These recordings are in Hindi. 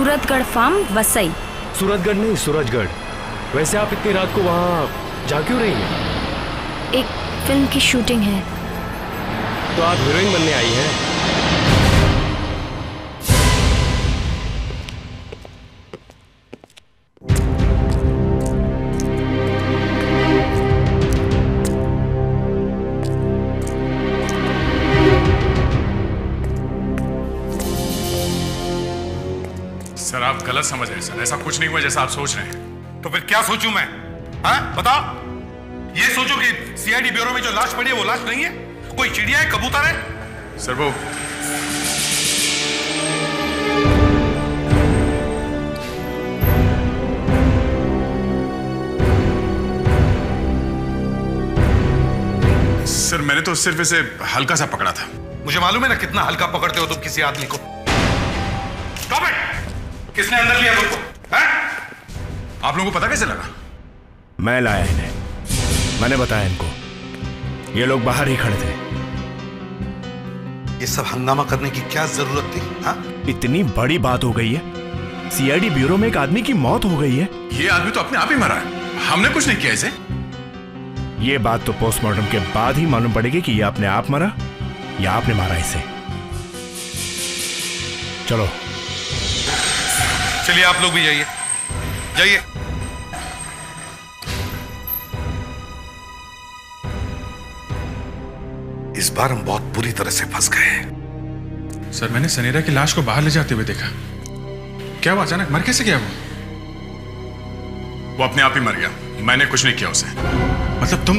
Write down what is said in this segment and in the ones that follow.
सूरतगढ़ फार्म, वसई। सूरतगढ़ नहीं, सूरजगढ़। वैसे आप इतनी रात को वहाँ जा क्यों रही हैं? एक फिल्म की शूटिंग है। तो आप हीरोइन बनने आई हैं? सर आप गलत समझ रहे हैं सर, ऐसा कुछ नहीं हुआ जैसा आप सोच रहे हैं। तो फिर क्या सोचूं मैं? हाँ बताओ। ये सोचो कि सीआईडी ब्यूरो में जो लाश पड़ी है वो लाश नहीं है, कोई चिड़िया है, कबूतर है। सर वो सर मैंने तो सिर्फ इसे हल्का सा पकड़ा था। मुझे मालूम है ना कितना हल्का पकड़ते हो तुम किसी आदमी को। किसने अंदर लिया तुमको? आप लोगों को पता कैसे लगा? मैं लाया इन्हें, मैंने बताया इनको। ये लोग बाहर ही खड़े थे। ये सब हंगामा करने की क्या जरूरत थी? हाँ? इतनी बड़ी बात हो गई है, सीआईडी ब्यूरो में एक आदमी की मौत हो गई है। ये आदमी तो अपने आप ही मरा है, हमने कुछ नहीं किया इसे। ये बात तो पोस्टमार्टम के बाद ही मालूम पड़ेगी कि ये अपने आप मरा या आपने मारा इसे। चलो चलिए आप लोग भी जाइए, जाइए। इस बार हम बहुत बुरी तरह से फंस गए हैं। सर मैंने सनेरा की लाश को बाहर ले जाते हुए देखा। क्या वो अचानक मर कैसे गया? वो अपने आप ही मर गया, मैंने कुछ नहीं किया उसे। मतलब तुम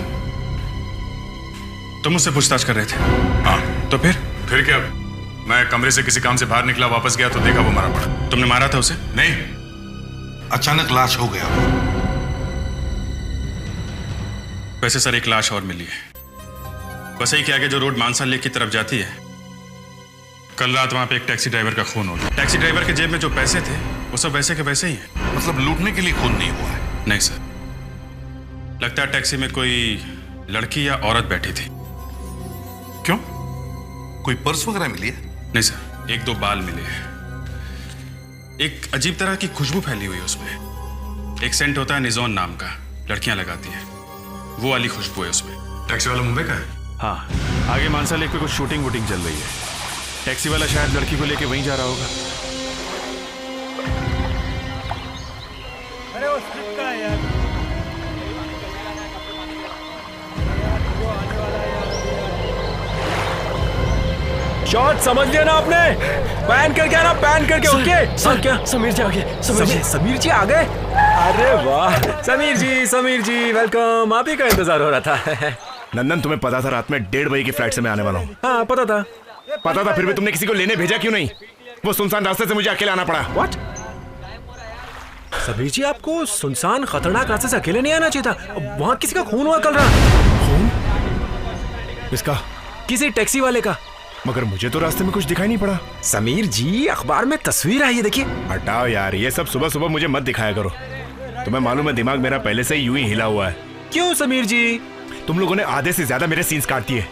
मुझसे पूछताछ कर रहे थे? हाँ। तो फिर क्या? मैं कमरे से किसी काम से बाहर निकला, वापस गया तो देखा वो मरा पड़ा। तुमने मारा था उसे? नहीं, अचानक लाश हो गया। वैसे सर एक लाश और मिली है, वसई के आगे जो रोड मानसा लेक की तरफ जाती है। कल रात वहां पे एक टैक्सी ड्राइवर का खून हो गया। टैक्सी ड्राइवर के जेब में जो पैसे थे वो सब वैसे के वैसे ही है। मतलब लूटने के लिए खून नहीं हुआ है? नहीं सर, लगता है टैक्सी में कोई लड़की या औरत बैठी थी। क्यों, कोई पर्स वगैरह मिली है? नहीं सर, एक दो बाल मिले हैं। एक अजीब तरह की खुशबू फैली हुई है उसमें। एक सेंट होता है निजोन नाम का, लड़कियां लगाती हैं, वो वाली खुशबू है उसमें। टैक्सी वाला मुंबई का है? हाँ, आगे मानसा लेक पे कुछ शूटिंग वूटिंग चल रही है। टैक्सी वाला शायद लड़की को लेके वहीं जा रहा होगा। अरे वो स्क्रिप्ट का है यार। शॉट समझ लिया ना आपने? पैन करके आना, पैन करके। ओके सर, क्या समीर जी आ गए? समीर जी आ गए? अरे वाह, समीर जी वेलकम। आप ही का इंतजार हो रहा था। नंदन, तुम्हें पता था रात में 1:30 बजे की फ्लाइट से मैं आने वाला हूँ? हाँ पता था, फिर भी तुमने किसी को लेने भेजा क्यों नहीं? वो सुनसान रास्ते से मुझे अकेले आना पड़ा। व्हाट? समीर जी, आपको सुनसान खतरनाक रास्ते से अकेले नहीं आना चाहिए था। वहाँ किसी का खून हुआ कल रात। खून? किसका? किसी टैक्सी वाले का। मगर मुझे तो रास्ते में कुछ दिखाई नहीं पड़ा। समीर जी, अखबार में तस्वीर आई है, देखिए। हटाओ यार, ये सब सुबह सुबह मुझे मत दिखाया करो। तुम्हें मालूम है दिमाग मेरा पहले से ही यूं ही हिला हुआ है। क्यों समीर जी? तुम लोगों ने आधे से ज्यादा मेरे सीन्स काट दिए।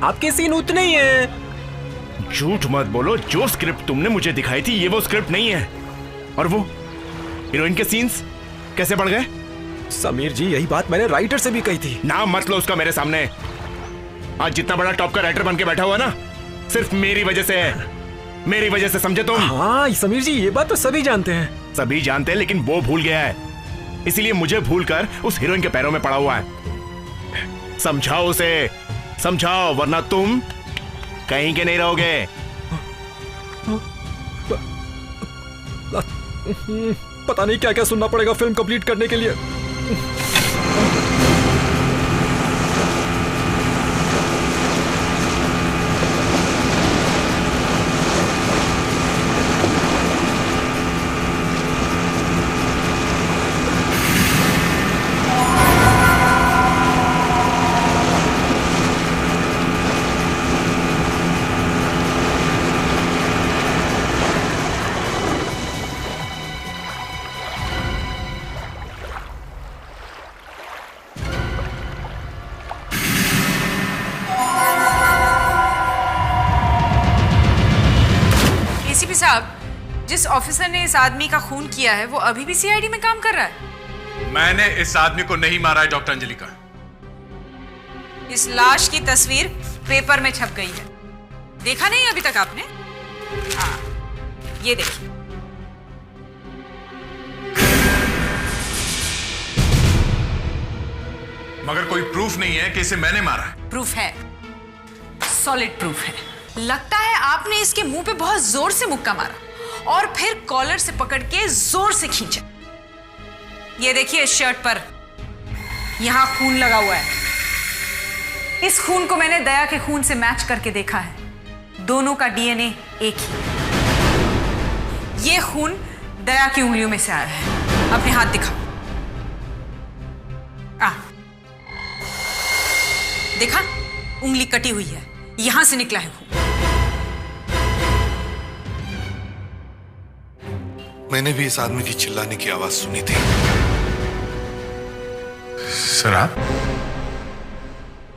आपके सीन उतने ही हैं। झूठ मत बोलो, जो स्क्रिप्ट तुमने मुझे दिखाई थी ये वो स्क्रिप्ट नहीं है। और वो हीरोइन के सीन्स कैसे बढ़ गए? समीर जी, यही बात मैंने राइटर से भी कही थी। नाम मत लो उसका मेरे सामने। आज जितना बड़ा टॉप का राइटर बन के बैठा हुआ ना, सिर्फ मेरी वजह से है। मेरी वजह से, समझे तुम? हाँ समीर जी, ये बात तो सभी जानते हैं। सभी जानते हैं, लेकिन वो भूल गया है, इसलिए मुझे भूलकर उस हीरोइन के पैरों में पड़ा हुआ है। समझाओ उसे, समझाओ, वरना तुम कहीं के नहीं रहोगे। पता नहीं क्या क्या सुनना पड़ेगा फिल्म कंप्लीट करने के लिए। जिस ऑफिसर ने इस आदमी का खून किया है वो अभी भी सीआईडी में काम कर रहा है? मैंने इस आदमी को नहीं मारा है डॉक्टर अंजलिका। इस लाश की तस्वीर पेपर में छप गई है, देखा नहीं अभी तक आपने? हाँ, ये देखिए। मगर कोई प्रूफ नहीं है कि इसे मैंने मारा है। प्रूफ है, सॉलिड प्रूफ है। लगता है आपने इसके मुंह पे बहुत जोर से मुक्का मारा और फिर कॉलर से पकड़ के जोर से खींचा। ये देखिए, इस शर्ट पर यहां खून लगा हुआ है। इस खून को मैंने दया के खून से मैच करके देखा है, दोनों का डीएनए एक ही। ये खून दया की उंगलियों में से आया है। अपने हाथ दिखाओ। देखा, उंगली कटी हुई है, यहां से निकला है खून। मैंने भी इस आदमी की चिल्लाने की आवाज सुनी थी। सर आप?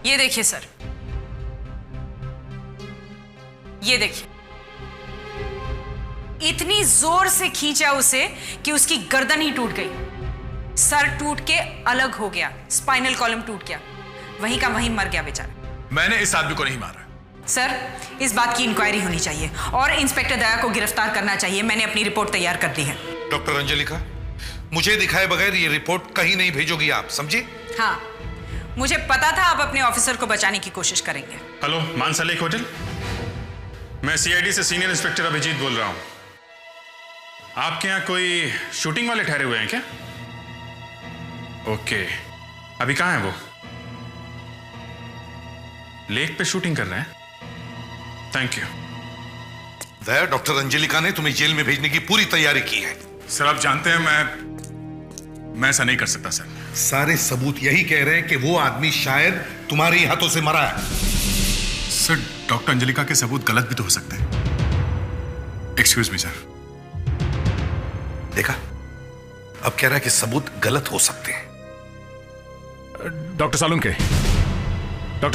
ये देखिए सर, ये देखिए, इतनी जोर से खींचा उसे कि उसकी गर्दन ही टूट गई, सर टूट के अलग हो गया, स्पाइनल कॉलम टूट गया, वहीं का वहीं मर गया बेचारा। मैंने इस आदमी को नहीं मारा। सर, इस बात की इंक्वायरी होनी चाहिए और इंस्पेक्टर दया को गिरफ्तार करना चाहिए। मैंने अपनी रिपोर्ट तैयार कर दी है। डॉक्टर अंजलिका, मुझे दिखाए बगैर ये रिपोर्ट कहीं नहीं भेजोगी आप, समझी? हाँ, मुझे पता था आप अपने ऑफिसर को बचाने की कोशिश करेंगे। हेलो, मानसा लेक होटल। मैं सीआईडी से सीनियर इंस्पेक्टर अभिजीत बोल रहा हूं। आपके यहाँ कोई शूटिंग वाले ठहरे हुए हैं क्या? ओके, अभी कहाँ है वो? लेक पे शूटिंग कर रहे हैं? Thank you. Daya, doctor Anjalika ने तुम्हें जेल में भेजने की पूरी तैयारी की है। सर आप जानते हैं मैं ऐसा नहीं कर सकता सर। सारे सबूत यही कह रहे हैं कि वो आदमी शायद तुम्हारे हाथों से मरा है। सर, डॉक्टर अंजलिका के सबूत गलत भी तो हो सकते हैं। Excuse me sir. देखा, अब कह रहा है कि सबूत गलत हो सकते हैं। डॉक्टर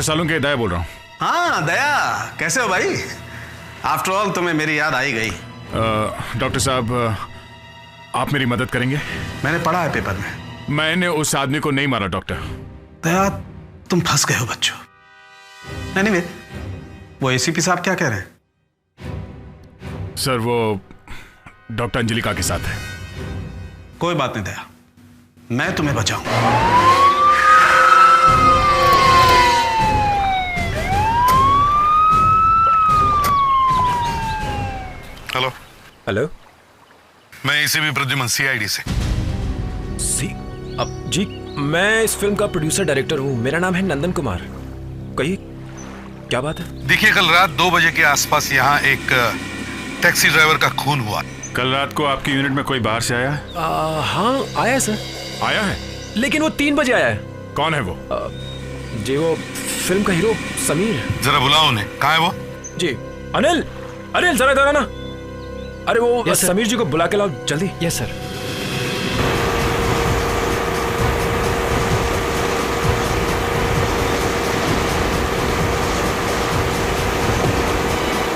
सालुंके, दया बोल रहा हूँ। हाँ दया, कैसे हो भाई? आफ्टर ऑल तुम्हें मेरी याद आई गई। डॉक्टर साहब, आप मेरी मदद करेंगे? मैंने पढ़ा है पेपर में। मैंने उस आदमी को नहीं मारा डॉक्टर। दया, तुम फंस गए हो बच्चों। नहीं, वो एसीपी साहब क्या कह रहे हैं? सर, वो डॉक्टर अंजलिका के साथ है। कोई बात नहीं दया, मैं तुम्हें बचाऊंगा। हेलो। हेलो, मैं एसीपी प्रद्युमन, सीआईडी से। अब जी, मैं इस फिल्म का प्रोड्यूसर डायरेक्टर हूँ। मेरा नाम है नंदन कुमार। कहिए, क्या बात है? देखिए, कल रात 2 बजे के आसपास यहाँ एक टैक्सी ड्राइवर का खून हुआ। कल रात को आपकी यूनिट में कोई बाहर से आया है? हाँ, आया है सर। आया है? लेकिन वो 3 बजे आया है। कौन है वो? जी, वो फिल्म का हीरो समीर। जरा बुलाओ उन्हें। कहाँ है वो? जी, अनिल, जरा इधर आना। अरे वो समीर जी को बुला के लाओ जल्दी। Yes sir.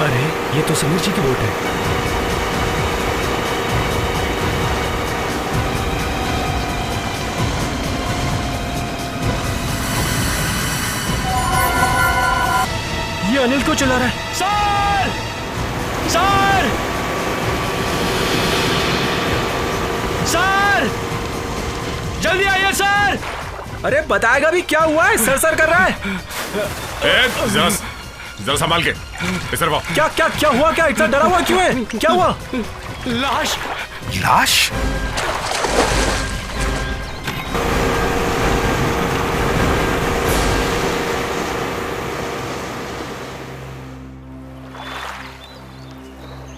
अरे, ये तो समीर जी की बोट है। ये अनिल को चला रहा है। सर! सर! सर! जल्दी आइए सर! अरे बताएगा भी क्या हुआ है? सर कर रहा है। जरा संभाल के। इधर आओ। क्या हुआ? क्या इतना डरा हुआ क्यों है? क्या हुआ? लाश?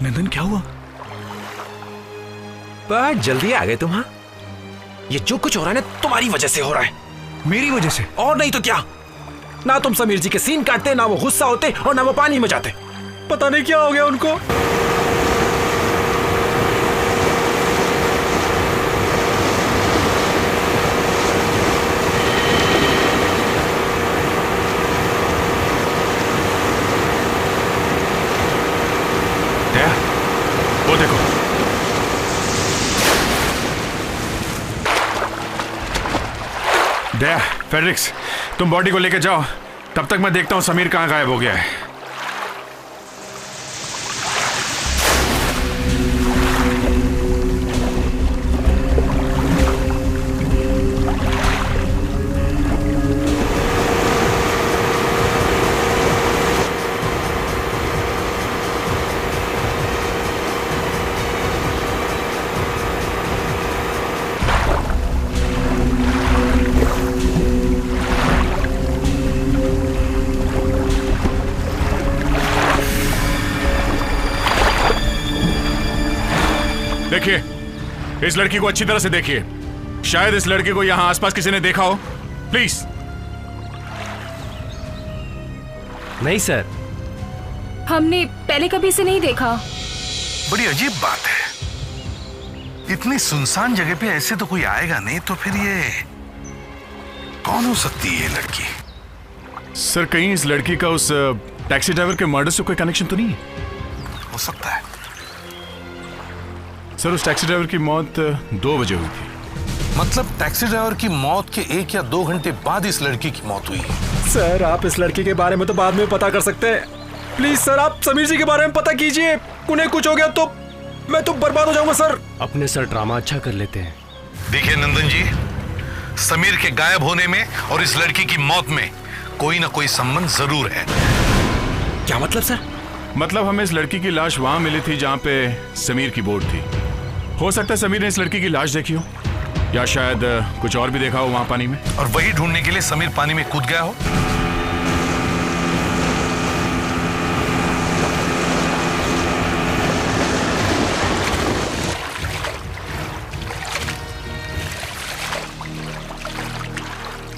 नंदन, क्या हुआ? बहुत जल्दी आ गए तुम। हाँ, ये जो कुछ हो रहा है ना, तुम्हारी वजह से हो रहा है। मेरी वजह से? और नहीं तो क्या। ना तुम समीर जी के सीन काटते, ना वो गुस्सा होते, और ना वो पानी में जाते। पता नहीं क्या हो गया उनको। वो देखो, दया, फेडरिक्स, तुम बॉडी को लेके जाओ, तब तक मैं देखता हूँ समीर कहाँ गायब हो गया है। देखिए, इस लड़की को अच्छी तरह से देखिए। शायद इस लड़के को यहां आसपास किसी ने देखा हो। प्लीज। नहीं सर, हमने पहले कभी इसे नहीं देखा। बड़ी अजीब बात है, इतनी सुनसान जगह पे ऐसे तो कोई आएगा नहीं, तो फिर ये कौन हो सकती है ये लड़की? सर, कहीं इस लड़की का उस टैक्सी ड्राइवर के मर्डर से कोई कनेक्शन तो नहीं है? हो सकता है। सर, उस टैक्सी ड्राइवर की मौत 2 बजे हुई थी। मतलब टैक्सी ड्राइवर की मौत के 1 या 2 घंटे बाद इस लड़की की मौत हुई है। सर आप इस लड़की के बारे में तो बाद में पता कर सकते हैं। प्लीज सर, आप समीर जी के बारे में पता कीजिए। उन्हें कुछ हो गया तो मैं तो बर्बाद हो जाऊंगा सर। अपने सर ड्रामा अच्छा कर लेते हैं। देखिए नंदन जी, समीर के गायब होने में और इस लड़की की मौत में कोई ना कोई संबंध जरूर है। क्या मतलब सर? मतलब हमें इस लड़की की लाश वहां मिली थी जहां पे समीर की बोट थी। हो सकता है समीर ने इस लड़की की लाश देखी हो, या शायद कुछ और भी देखा हो वहां पानी में, और वही ढूंढने के लिए समीर पानी में कूद गया हो।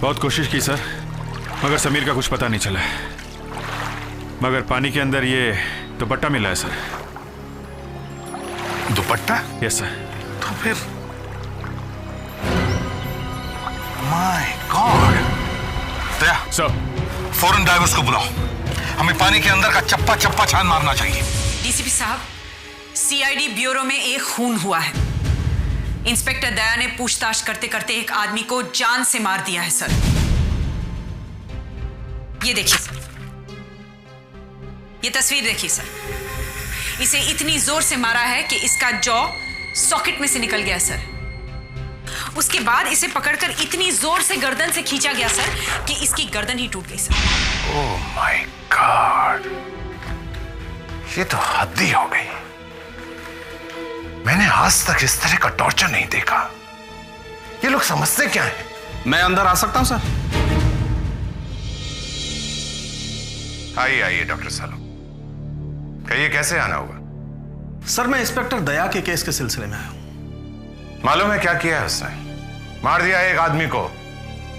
बहुत कोशिश की सर, मगर समीर का कुछ पता नहीं चला। मगर पानी के अंदर ये दुपट्टा मिला है सर। दुपट्टा? Yes sir. तो फिर माय गॉड। दया सर, फौरन ड्राइवर्स को बुलाओ, हमें पानी के अंदर का चप्पा चप्पा छान मारना चाहिए। डीसीपी साहब, सीआईडी ब्यूरो में एक खून हुआ है। इंस्पेक्टर दया ने पूछताछ करते करते एक आदमी को जान से मार दिया है सर। ये देखिए सर, ये तस्वीर देखिए सर। इसे इतनी जोर से मारा है कि इसका जॉ सॉकेट में से निकल गया सर। उसके बाद इसे पकड़कर इतनी जोर से गर्दन से खींचा गया सर कि इसकी गर्दन ही टूट गई सर। ओह माय गॉड, ये तो हद ही हो गई। मैंने आज तक इस तरह का टॉर्चर नहीं देखा। ये लोग समझते क्या है? मैं अंदर आ सकता हूं सर? आइए आइए डॉक्टर सालो, कहिए कैसे आना होगा? सर, मैं इंस्पेक्टर दया के केस के सिलसिले में आया हूं। मालूम है क्या किया है उसने? मार दिया एक आदमी को,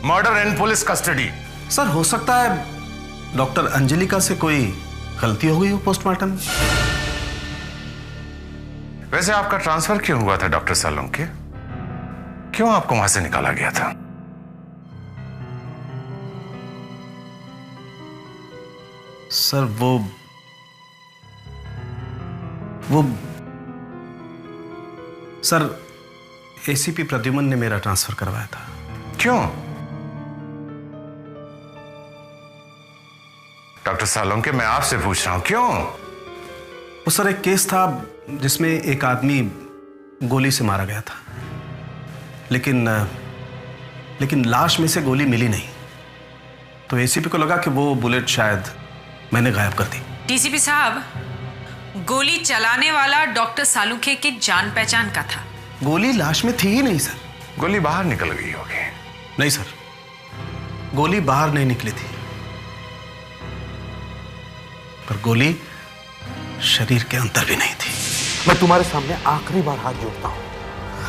मर्डर इन पुलिस कस्टडी। सर, हो सकता है डॉक्टर अंजलिका से कोई गलती हो गई हो पोस्टमार्टम में। वैसे आपका ट्रांसफर क्यों हुआ था डॉक्टर सालोंके? क्यों आपको वहां से निकाला गया था? सर वो सर, एसीपी प्रद्युमन ने मेरा ट्रांसफर करवाया था। क्यों? डॉक्टर सालोंके, मैं आपसे पूछ रहा हूं क्यों? वो सर एक केस था जिसमें एक आदमी गोली से मारा गया था, लेकिन लाश में से गोली मिली नहीं, तो एसीपी को लगा कि वो बुलेट शायद मैंने गायब कर दी। डीसीपी साहब, गोली चलाने वाला डॉक्टर सालुखे की जान पहचान का था। गोली लाश में थी ही नहीं सर। गोली बाहर निकल गई होगी। नहीं सर, गोली बाहर नहीं निकली थी, पर गोली शरीर के अंदर भी नहीं थी। मैं तुम्हारे सामने आखिरी बार हाथ जोड़ता हूं,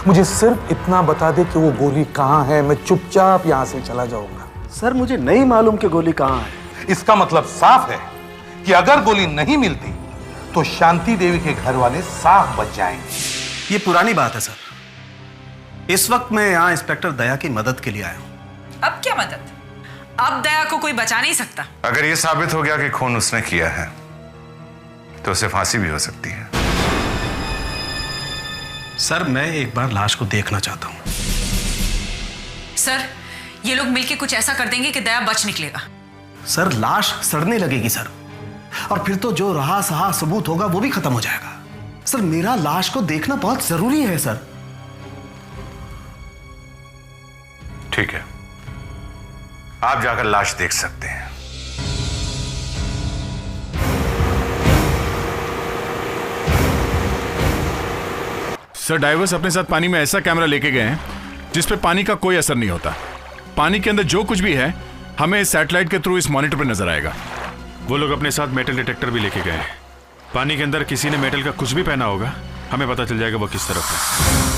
मुझे सिर्फ इतना बता दे कि वो गोली कहां है, मैं चुपचाप यहां से चला जाऊंगा। सर, मुझे नहीं मालूम कि गोली कहां है। इसका मतलब साफ है कि अगर गोली नहीं मिलती तो शांति देवी के घर वाले साफ बच जाएंगे। ये पुरानी बात है सर। इस वक्त मैं यहां इंस्पेक्टर दया की मदद के लिए आया हूं। अब क्या मदद? अब दया को कोई बचा नहीं सकता। अगर यह साबित हो गया कि खून उसने किया है तो उसे फांसी भी हो सकती है। सर, मैं एक बार लाश को देखना चाहता हूं। सर, ये लोग मिलके कुछ ऐसा कर देंगे कि दया बच निकलेगा। सर लाश सड़ने लगेगी सर, और फिर तो जो रहा सहा सबूत होगा वो भी खत्म हो जाएगा। सर मेरा लाश को देखना बहुत जरूरी है सर। ठीक है, आप जाकर लाश देख सकते हैं। सर डाइवर्स अपने साथ पानी में ऐसा कैमरा लेके गए हैं जिस पे पानी का कोई असर नहीं होता। पानी के अंदर जो कुछ भी है हमें इस सैटेलाइट के थ्रू इस मॉनिटर पे नजर आएगा। वो लोग अपने साथ मेटल डिटेक्टर भी लेके गए हैं। पानी के अंदर किसी ने मेटल का कुछ भी पहना होगा, हमें पता चल जाएगा वो किस तरफ है।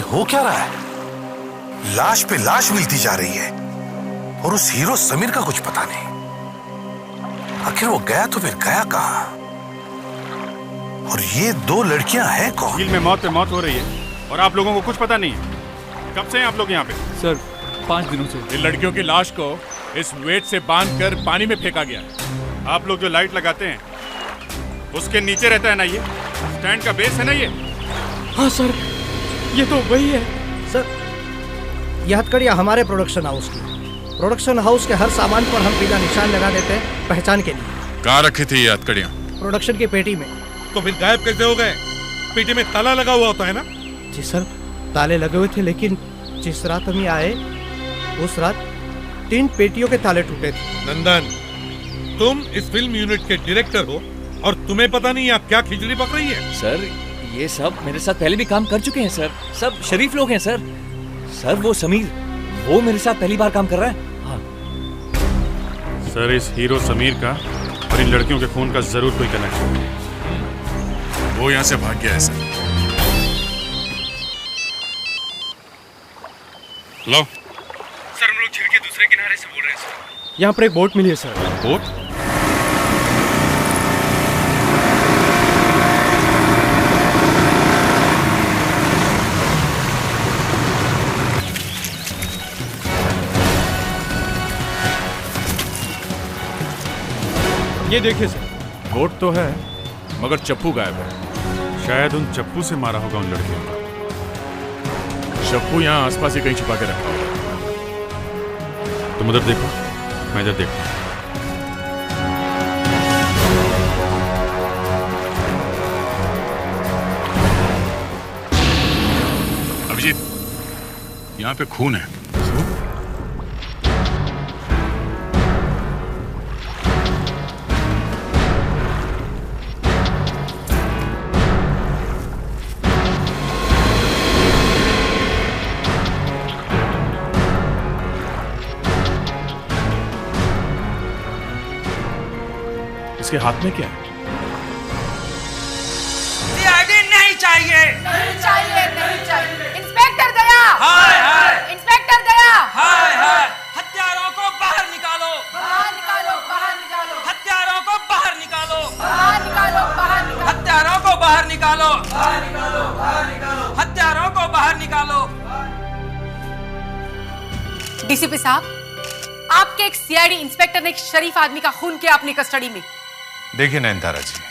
हो क्या रहा है? लाश पे लाश मिलती जा रही है और उस हीरो समीर का कुछ पता नहीं। आखिर वो गया तो फिर गया कहां? और ये दो लड़कियां हैं कौन? झील में मौत पे मौत हो रही है और आप लोगों को कुछ पता नहीं है। कब से हैं आप लोग यहाँ पे? सर 5 दिनों से। इन लड़कियों की लाश को इस वेट से बांधकर पानी में फेंका गया। आप लोग जो लाइट लगाते हैं उसके नीचे रहता है ना, ये स्टैंड का बेस है ना ये? हाँ सर, ये तो वही है। सर यह हथकड़ियाँ हमारे प्रोडक्शन हाउस की। प्रोडक्शन हाउस के हर सामान पर हम पीला निशान लगा देते हैं पहचान के लिए। कहाँ रखी थी ये हथकड़ियाँ? प्रोडक्शन की पेटी में। तो फिर गायब कैसे हो गए? पेटी में ताला लगा हुआ होता है ना? जी सर, ताले लगे हुए थे, लेकिन जिस रात हम आए उस रात 3 पेटियों के ताले टूटे थे। नंदन, तुम इस फिल्म यूनिट के डायरेक्टर हो और तुम्हें पता नहीं आप क्या खिचड़ी पक रही है? सर ये सब मेरे साथ पहले भी काम कर चुके हैं सर, सब शरीफ लोग हैं सर। सर वो समीर, वो मेरे साथ पहली बार काम कर रहा है। हाँ सर, इस हीरो समीर का और इन लड़कियों के खून का जरूर कोई कनेक्शन है। वो यहाँ से भाग गया है सर। लो सर, हम लोग झील के दूसरे किनारे से बोल रहे हैं सर। यहाँ पर एक बोट मिली है सर। बोट? ये देखिए सर, बोट तो है मगर चप्पू गायब है। शायद उन चप्पू से मारा होगा उन लड़कियों को। चप्पू यहाँ आसपास ही कहीं छुपा के रखा होगा। तुम उधर देखो, मैं इधर देखता हूँ। अभिजीत, यहाँ पे खून है। इसके हाथ में क्या है? सीआईडी नहीं चाहिए, नहीं चाहिए, नहीं चाहिए। इंस्पेक्टर दया, हाय हाय, इंस्पेक्टर दया, हाय हाय। हत्यारों को बाहर निकालो, बाहर निकालो, बाहर निकालो। हत्यारों को बाहर निकालो, बाहर निकालो, बाहर निकालो। हत्यारों को बाहर निकालो, बाहर निकालो, बाहर निकालो। हत्यारों को बाहर निकालो। डीसीपी साहब, आपके एक सीआईडी इंस्पेक्टर ने एक शरीफ आदमी का खून किया अपनी कस्टडी में। देखिए नयनतारा जी,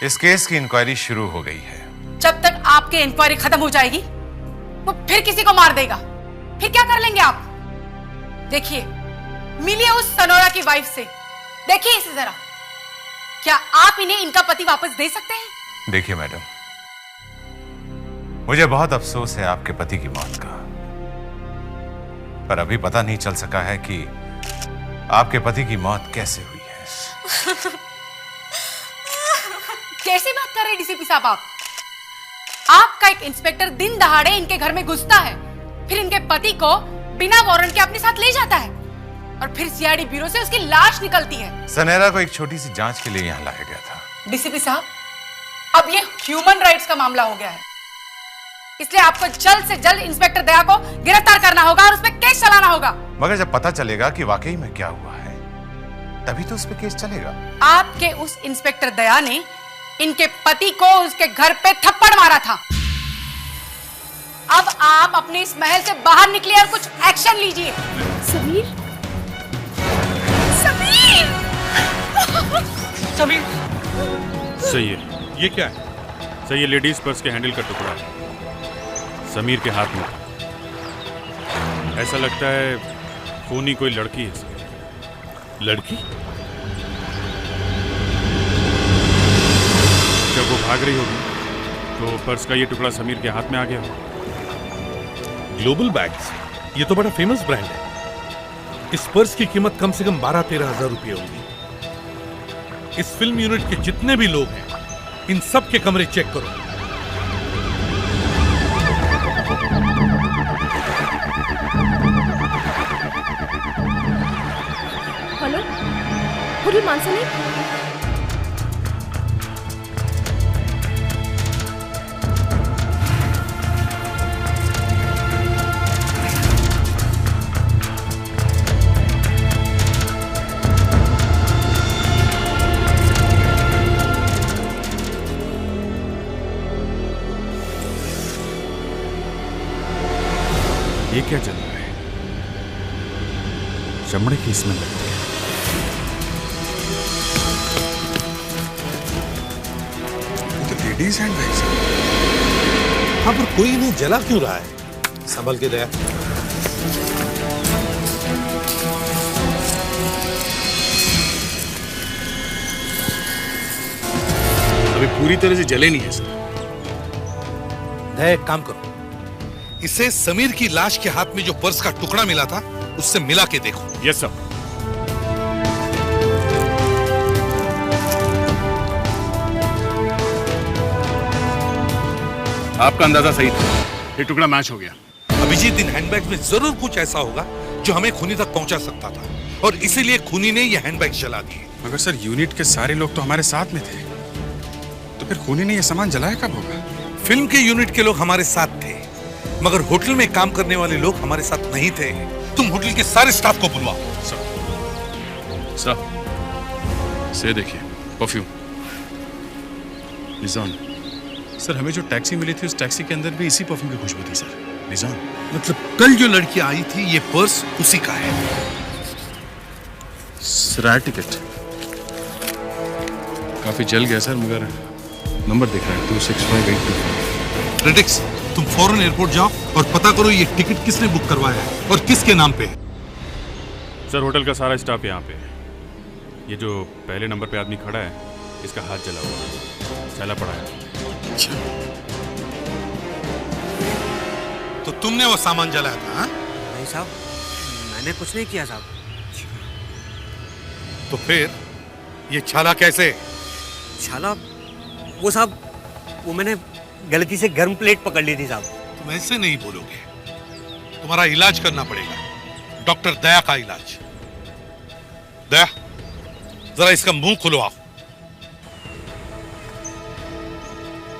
इस केस की इंक्वायरी शुरू हो गई है। जब तक आपकी इंक्वायरी खत्म हो जाएगी वो फिर किसी को मार देगा, फिर क्या कर लेंगे आप? देखिए, मिलिए उस सनोरा की वाइफ से, देखिए इसे जरा, क्या आप इन्हें इनका पति वापस दे सकते हैं? देखिए मैडम, मुझे बहुत अफसोस है आपके पति की मौत का, पर अभी पता नहीं चल सका है कि आपके पति की मौत कैसे हुई है। कैसी बात कर रहे हैं डीसीपी साहब आप? आपका एक इंस्पेक्टर दिन दहाड़े इनके घर में घुसता है, फिर इनके पति को बिना वारंट के अपने साथ ले जाता है और फिर सीआईडी ब्यूरो से उसकी लाश निकलती है। सनेरा को एक छोटी सी जांच के लिए यहाँ लाया गया था। डीसीपी साहब, अब ये ह्यूमन राइट्स का मामला हो गया है, इसलिए आपको जल्द से जल्द इंस्पेक्टर दया को गिरफ्तार करना होगा और उस पर केस चलाना होगा। मगर जब पता चलेगा कि वाकई में क्या हुआ है, तभी तो उस पर केस चलेगा। आपके उस इंस्पेक्टर दया ने इनके पति को उसके घर पे थप्पड़ मारा था। अब आप अपने इस महल से बाहर निकलिए और कुछ एक्शन लीजिए। समीर, समीर, समीर, सही है। ये क्या है? सही है, लेडीज पर्स के हैंडल का टुकड़ा है, समीर के हाथ में। ऐसा लगता है खूनी कोई लड़की है। लड़की? जब वो भाग रही होगी तो पर्स का ये टुकड़ा समीर के हाथ में आ गया होगा। ग्लोबल बैग्स, ये तो बड़ा फेमस ब्रांड है। इस पर्स की कीमत कम से कम 12-13 हजार रुपये होगी। इस फिल्म यूनिट के जितने भी लोग हैं, इन सब के कमरे चेक करो। हेलो, होटल मानसनी? ये क्या चल रहा है? चमड़े की इसमें लगती है। ये तो लेडीज हैंड बैग्स है। हाँ, पर कोई इन्हें जला क्यों रहा है? संभल के दया। अभी पूरी तरह से जले नहीं है सर। दया, एक काम करो, इसे समीर की लाश के हाथ में जो पर्स का टुकड़ा मिला था उससे मिला के देखो। Yes sir. आपका अंदाजा सही था, ये टुकड़ा मैच हो गया। अभिजीत, इन हैंडबैग में जरूर कुछ ऐसा होगा जो हमें खूनी तक पहुंचा सकता था और इसीलिए खूनी ने ये हैंडबैग जला दिए। मगर सर, यूनिट के सारे लोग तो हमारे साथ में थे, तो फिर खूनी ने ये सामान जलाया कब होगा? फिल्म के यूनिट के लोग हमारे साथ थे, मगर होटल में काम करने वाले लोग हमारे साथ नहीं थे। तुम होटल के सारे स्टाफ को बुलवाओ। सर, से देखिए, परफ्यूम। निजाम सर, हमें जो टैक्सी मिली थी उस टैक्सी के अंदर भी इसी परफ्यूम की खुशबू थी सर। निजाम, मतलब कल जो लड़की आई थी ये पर्स उसी का है। सर, टिकट काफी जल गया सर, मगर नंबर दिख रहा है 26582। क्रिटिक्स, तुम फौरन एयरपोर्ट जाओ और पता करो ये टिकट किसने बुक करवाया है और किसके नाम पे है। सर, होटल का सारा स्टाफ यहाँ पे है। ये जो पहले नंबर पे आदमी खड़ा है, इसका हाथ जला हुआ है, छैला पड़ा है। तो तुमने वो सामान जलाया था? हाँ? नहीं साहब, मैंने कुछ नहीं किया साहब। तो फिर ये छाला कैसे? छाला? वो साहब, वो मैंने गलती से गर्म प्लेट पकड़ ली थी साहब। तुम ऐसे नहीं बोलोगे, तुम्हारा इलाज करना पड़ेगा, डॉक्टर दया का इलाज। दया, जरा इसका मुंह खुलवाओ।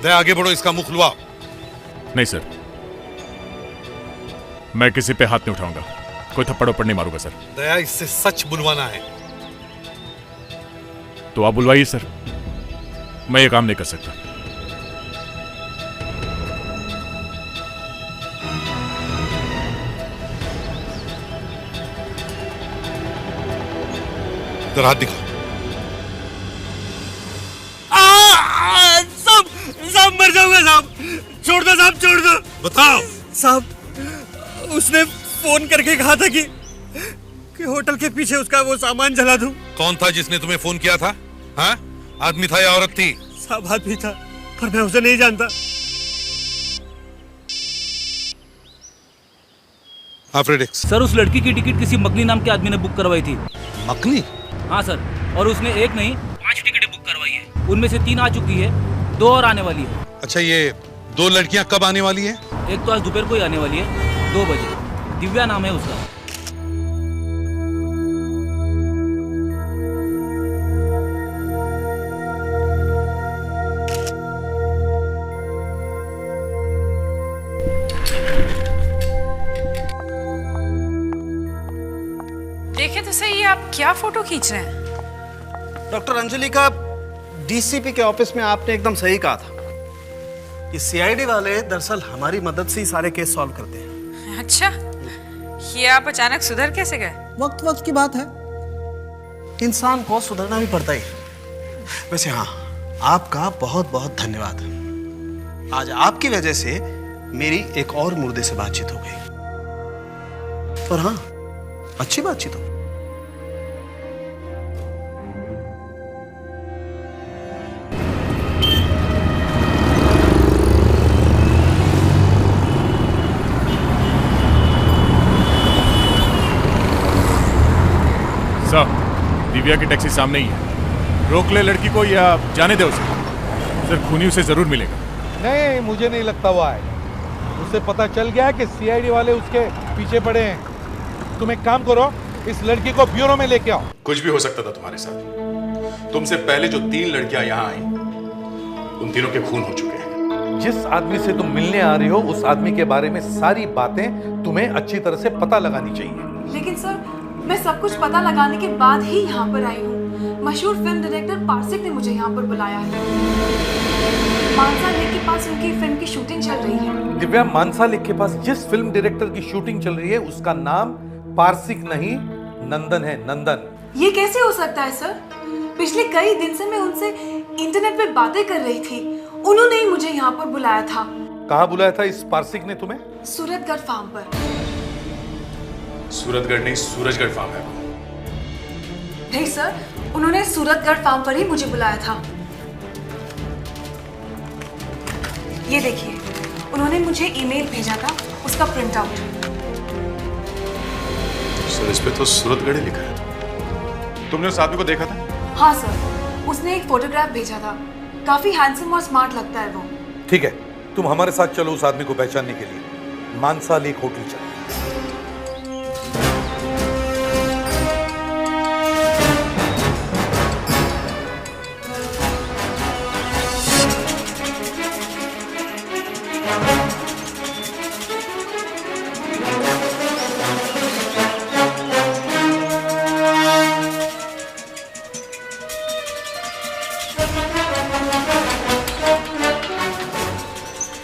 दया, आगे बढ़ो, इसका मुंह खुलवाओ। नहीं सर, मैं किसी पे हाथ नहीं उठाऊंगा, कोई थप्पड़ वप्पड़ नहीं मारूंगा सर। दया, इससे सच बुलवाना है। तो आप बुलवाइए सर, मैं ये काम नहीं कर सकता। तेरा हाथ दिखा। साहब मर जाऊंगा साहब, छोड़ दो साहब, छोड़ दो। बताओ साहब, उसने फोन करके कहा था कि होटल के पीछे उसका वो सामान जला दूं। कौन था जिसने तुम्हें फोन किया था? हाँ? आदमी था या औरत थी? साहब आदमी था, पर मैं उसे नहीं जानता। फ्रेडेक्स सर, उस लड़की की टिकट किसी मकनी नाम के आदमी ने बुक करवाई थी। मकनी? हाँ सर, और उसने एक नहीं 5 टिकटें बुक करवाई है। उनमें से 3 आ चुकी है, 2 और आने वाली है। अच्छा, ये 2 लड़कियां कब आने वाली है? एक तो आज दोपहर को ही आने वाली है, 2 बजे। दिव्या नाम है उसका। देखे तो सही, आप क्या फोटो खींच रहे हैं? डॉक्टर अंजलि का डीसीपी के ऑफिस में आपने एकदम सही कहा था कि सीआईडी वाले दरअसल हमारी मदद से ही सारे केस सॉल्व करते हैं। अच्छा, ये आप अचानक सुधर कैसे गए? वक्त वक्त की बात है, इंसान को सुधरना भी पड़ता ही। वैसे हाँ, आपका बहुत बहुत धन्यवाद। आज आपकी वजह से मेरी एक और मुर्दे से बातचीत हो गई, और हाँ, अच्छी बातचीत हो। सर, दिव्या की टैक्सी सामने ही है। रोक ले लड़की को या जाने दे उसे। सर, खूनी उसे जरूर मिलेगा। नहीं, मुझे नहीं लगता वो आएगा। उसे पता चल गया कि सीआईडी वाले उसके पीछे पड़े हैं। तुम एक काम करो, इस लड़की को ब्यूरो में लेके आओ। कुछ भी हो सकता था तुम्हारे साथ। तुमसे पहले जो 3 लड़कियां यहाँ आई, उन तीनों के खून हो चुके हैं। जिस आदमी से तुम मिलने आ रही हो, उस आदमी के बारे में सारी बातें तुम्हें अच्छी तरह से पता लगानी चाहिए। लेकिन सर, मैं सब कुछ पता लगाने के बाद ही यहाँ पर आई हूँ। मशहूर फिल्म डायरेक्टर पारसिक ने मुझे यहाँ पर बुलाया है। मानसा लेक के पास उनकी फिल्म की शूटिंग चल रही है। दिव्या, मानसा लेक के पास जिस फिल्म डायरेक्टर की शूटिंग चल रही है, उसका नाम पारसिक नहीं, नंदन है। नंदन। ये कैसे हो सकता है सर? पिछले कई दिन से मैं उनसे इंटरनेट पे बातें कर रही थी। उन्होंने ही मुझे यहाँ पर बुलाया था। कहाँ बुलाया था इस पारसिक ने तुम्हें? सूरतगढ़ फार्म पर। सूरतगढ़ नहीं, सूरजगढ़ फार्म है। नहीं सर, उन्होंने सूरतगढ़ फार्म पर ही मुझे बुलाया था। ये देखिए, उन्होंने मुझे ईमेल भेजा था, उसका प्रिंट आउट। सर, इस पे तो सूरतगढ़ लिखा है। तुमने उस आदमी को देखा था? हाँ सर, उसने एक फोटोग्राफ भेजा था। काफी हैंडसम और स्मार्ट लगता है वो। ठीक है, तुम हमारे साथ चलो उस आदमी को पहचानने के लिए। मानसा लेक होटल चलो।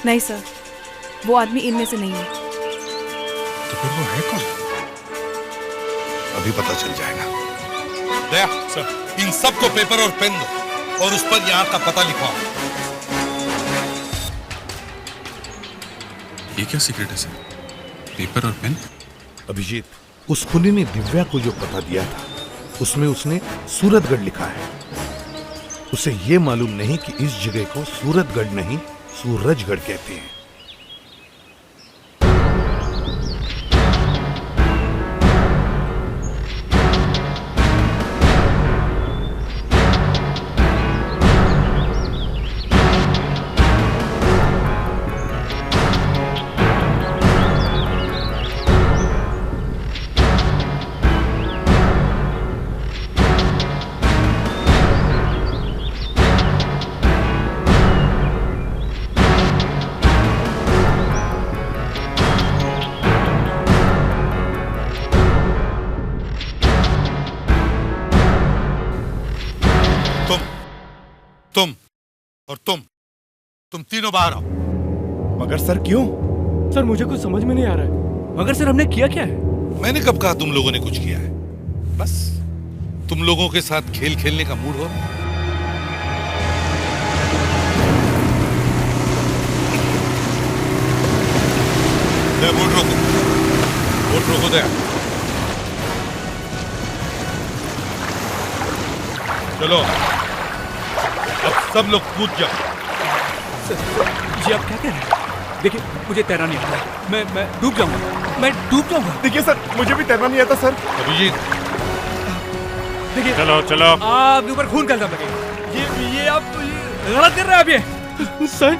नहीं सर, वो आदमी इनमें से नहीं है। तो फिर वो है कौन? अभी पता चल जाएगा। दया सर, इन सबको पेपर और पेन दो और उस पर यहाँ का पता लिखवाओ। ये क्या सीक्रेट है सर? पेपर और पेन? अभिजीत, उस खूनी ने दिव्या को जो पता दिया था, उसमें उसने सूरतगढ़ लिखा है। उसे ये मालूम नहीं कि इस जगह को सूरतगढ़ नहीं, सूरजगढ़ कहते हैं। तुम और तुम तीनों बाहर आओ। मगर सर क्यों? सर, मुझे कुछ समझ में नहीं आ रहा है। मगर सर, हमने किया क्या है? मैंने कब कहा तुम लोगों ने कुछ किया है? बस तुम लोगों के साथ खेल खेलने का मूड हो? बोट रोको दया। चलो अब सब लोग कूद जाओ। जी आप क्या कह रहे हैं? देखिए मुझे तैरना नहीं आता, मैं डूब जाऊंगा, मैं डूब जाऊंगा। देखिए सर, मुझे भी तैरना नहीं आता सर। अभिजीत देखिए चलो चलो, आपके ऊपर खून का इल्जाम लगेगा। ये आप गलत कर रहे हैं आप ये। सर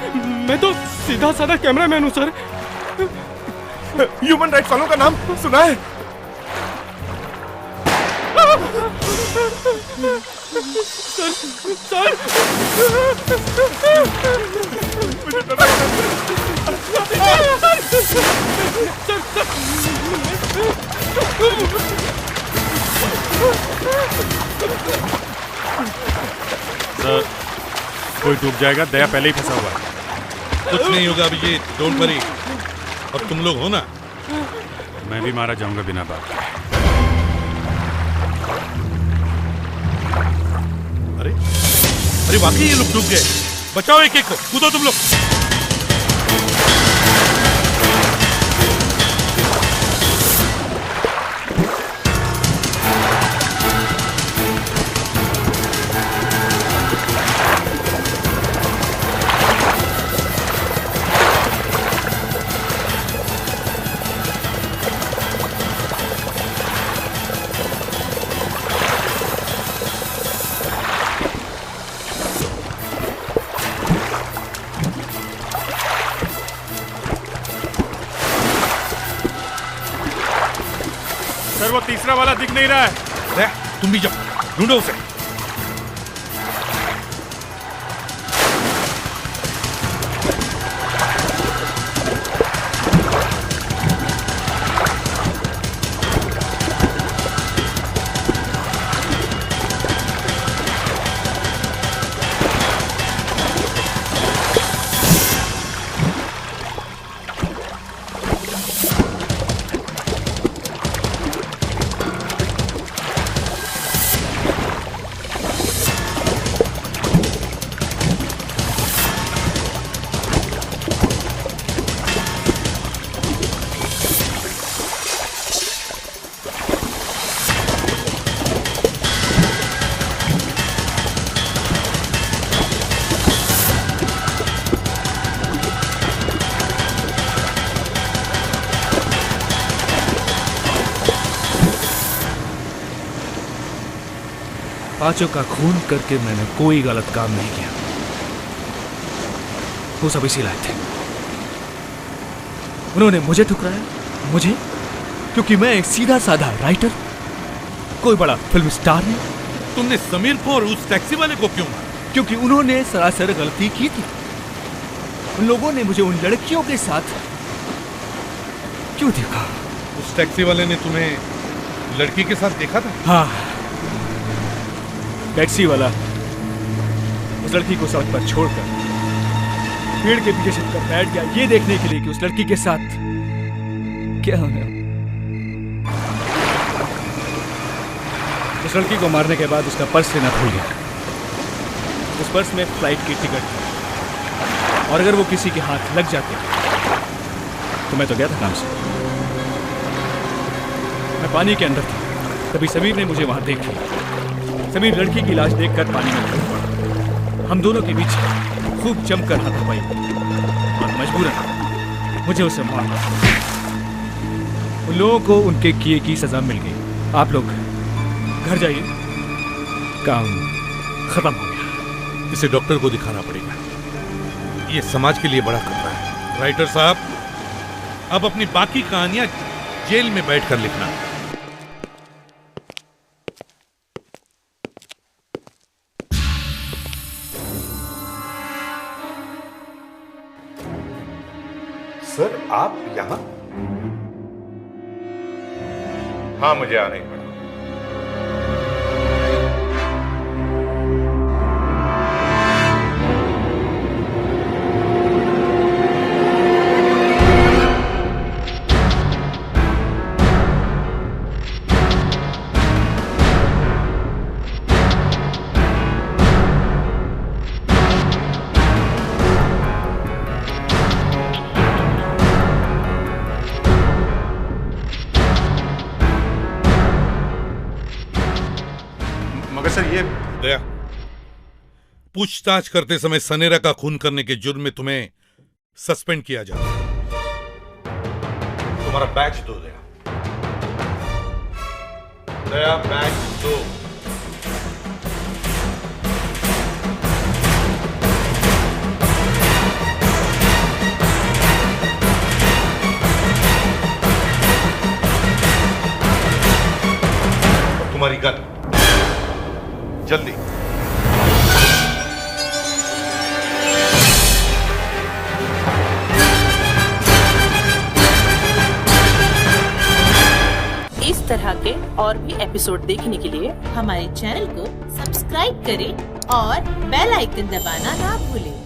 मैं तो सीधा साधा कैमरामैन हूँ सर। ह्यूमन राइट्स वालों का नाम सुना है? सर सर कोई डूब जाएगा, दया पहले ही फंसा हुआ है। कुछ नहीं होगा अभिजीत, डोंट वरी। और तुम लोग हो ना? मैं भी मारा जाऊंगा बिना बात के। अरे वाकई ये लोग डूब गए। बचाओ एक एक को, कूदो तुम लोग। सर वो तीसरा वाला दिख नहीं रहा है। तुम भी जाओ, ढूंढो उसे। पांचों का खून करके मैंने कोई गलत काम नहीं किया। वो सब इसी लायक थे। उन्होंने मुझे ठुकराया, मुझे, क्योंकि मैं एक सीधा साधा राइटर, कोई बड़ा फिल्म स्टार नहीं। तुमने समीर को और उस टैक्सी वाले को क्यों मारा? क्योंकि उन्होंने सरासर गलती की थी। उन लोगों ने मुझे उन लड़कियों के साथ क्यों देखा? उस टैक्सी वाले ने तुम्हें लड़की के साथ देखा था? हाँ, टैक्सी वाला उस लड़की को सड़क पर छोड़कर पेड़ के पीछे छिपकर बैठ गया, ये देखने के लिए कि उस लड़की के साथ क्या होने। उस लड़की को मारने के बाद उसका पर्स लेना भूल गया। उस पर्स में फ्लाइट की टिकट थी, और अगर वो किसी के हाथ लग जाते तो मैं तो गया था काम से। मैं पानी के अंदर था, तभी समीर ने मुझे वहां देख लिया। समीर लड़की की लाश देखकर पानी में गिर पड़ा। हम दोनों के बीच खूब जमकर हाथापाई और मजबूरन मुझे उसे मारना। उन लोगों को उनके किए की सजा मिल गई। आप लोग घर जाइए, काम खत्म हो गया। इसे डॉक्टर को दिखाना पड़ेगा, ये समाज के लिए बड़ा खतरा है। राइटर साहब, अब अपनी बाकी कहानियां जेल में बैठकर लिखना। सर आप यहाँ? हाँ मुझे आना ही पड़ा। दया, पूछताछ करते समय सनेरा का खून करने के जुर्म में तुम्हें सस्पेंड किया जाता है। तुम्हारा बैच दो दया। दया, बैच दो। तुम्हारी गन जल्दी। इस तरह के और भी एपिसोड देखने के लिए हमारे चैनल को सब्सक्राइब करें और बेल आइकन दबाना ना भूलें।